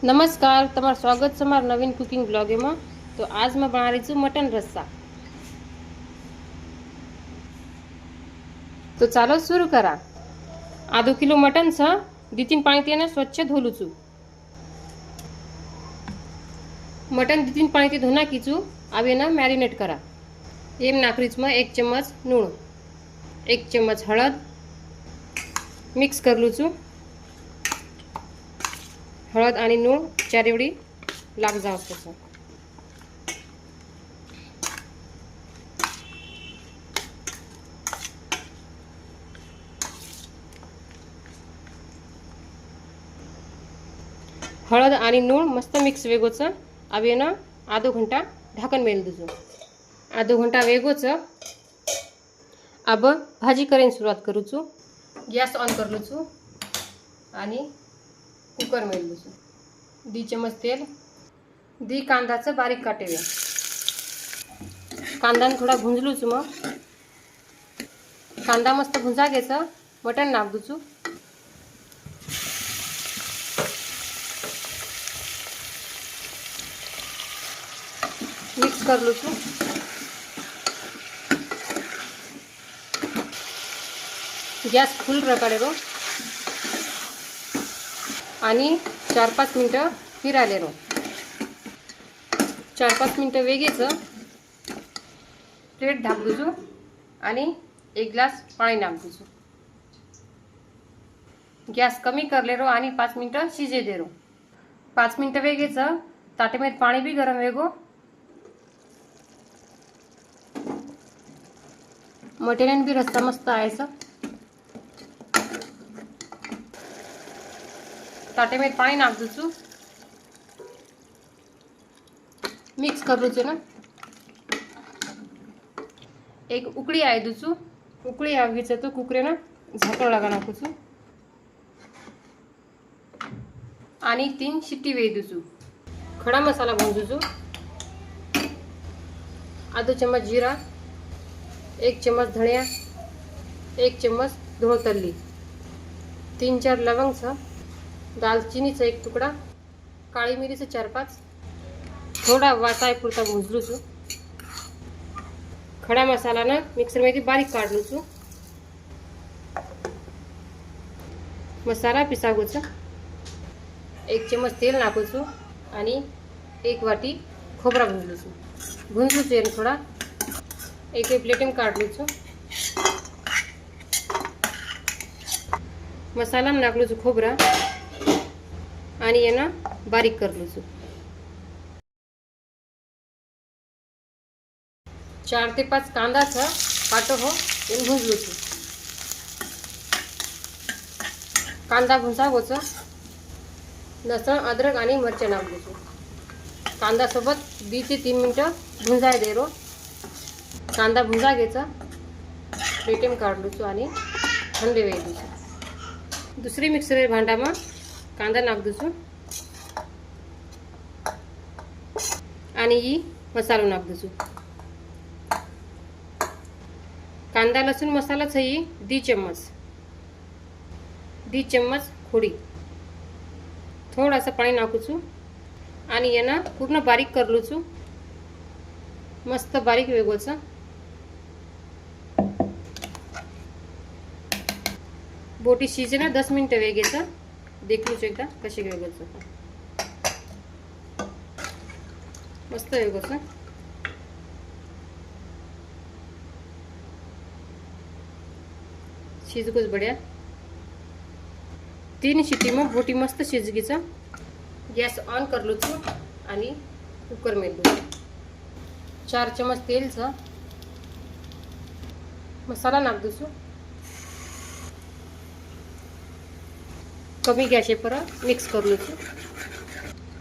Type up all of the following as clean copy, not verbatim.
नमस्कार, તમારું સ્વાગત છે મારા નવીન કુકિંગ બ્લોગમાં। તો આજ मैं बना रही हूँ मटन रस्सा। तो चालो सुरू करा। आधो किलो मटन छ 2-3 पाणी त्याने स्वच्छ धोलू छू। मटन 2-3 पाणी ते धोना कीचू आवे ना मैरिनेट करा। एम नाखरीच में 1 चम्मच नूण, 1 चम्मच हळद मिक्स करलू छू। हळद आणि नूण चारेवडी लाग जाव तसं। हळद आणि नूण मस्त मिक्स वेगोच आवे ना आधो घंटा ढाकन मेल दीजो। आधो घंटा वेगोच अब भाजी करेन सुरुवात करू छू। गॅस ऑन करलो छू आणि कुकर मेल दीजो। 2 चम्मच तेल, दी कांदाचं बारीक काटेवे। कांदाने थोडा भुंजलू छू। मग कांदा मस्त भुंजा घ्यायचा, मटण नाक दूचू। मिक्स कर लू छू। गॅस फुल रकाडेरो आणि 4-5 मिनटं फिरालेरो। 4-5 मिनटं वेगेचं प्लेट ढाक दूचू आणि 1 ग्लास पाणी नाक दूचू। गॅस कमी करलेरो आणि 5 मिनटं शिजे देरो। 5 मिनटं वेगेचं ताटेमध्ये पाणी भी गरम वेगो। मटेरियल भी रस्सा मस्त आयसा। ताटेमध्ये पाणी नाक दूचू, मिक्स कर दूचू ना। एक उकळी आहे दूचू। उकळी आवीच तो कुकरे ना झाकण लगा नाकूचू आणि 3 शिट्टी वेई दूचू। खडा मसाला भुंजूचू। आधो चम्मच जीरा, 1 चम्मच धनिया, 1 चम्मच धोळ तल्ली, 3-4 लवंग छ, दालचीनीचा 1 तुकडा, काळी मिरीचं 4-5, थोडा वाटाय पुरता भुंजलू छू। खडा मसाला ना मिक्सर मध्ये बारीक काढलू छू। मसाला पिसागोचा। 1 चम्मच तेल नाकूचू आणि 1 वाटी खोबरा भुंजलू छू। भुंजलू छू थोडा। एक प्लेट काढलू छू। मसाला में नाखलू छू खोबरा आणि येना बारीक करलू छू। 4 ते 5 कांदा छ काटो हो इन भुंजलू छू। कांदा भुंजागोच लसण, अद्रक आणि मिरच्या नाखलू छू। कांदा सोबत 2 ते 3 मिनटं भुंजाय देरो। कांदा भुंजा घ्यायचा, प्लेटेम काढलू छू आणि थंड वेई दूचू। दुसरी मिक्सर भांडा में कांदा नाक दूचू आणि ही मसालो नाक दूचू। कांदा लसूण मसाला छई 2 चम्मच खोडी। थोड़ा सा पाणी नाकूचू आणि येना पूर्ण बारीक करलू छू। मस्त बारीक वेगोचा। बोटी शिजे ना 10 मिनटं वेगेचा। देखलू छू एकदा कशी वेगोचं। मस्त वेगोचं। शिजगोच बढिया। 3 शिट्टी में बोटी मस्त शिजगीचा। गॅस ऑन करलू छू आणि कुकर मेलू। 4 चम्मच तेल छ, मसाला नाक दूचू। कमी गॅस पर मिक्स करलू छू।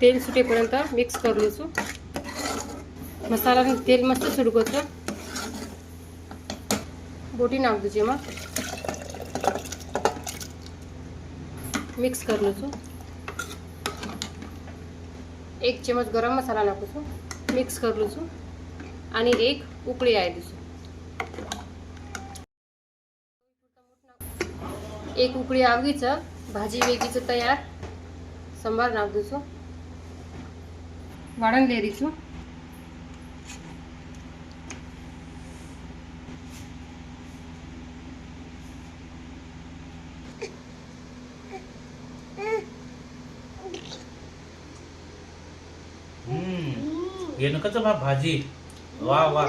तेल सुटेपर्यंत मिक्स करलू छू। मसाला में तेल मस्त सुडगोच। बोटी नाक दूची मग मिक्स करलू छू। 1 चम्मच गरम मसाला नाकू छू, मिक्स करलू छू आणि 1 उकळी आहे दूचू। 1 उकळी आवगीच भाजी वेगीच तयार। संभार नाक दूचू। वाड़न ले रही छू। ये नका भाजी वाह वाह।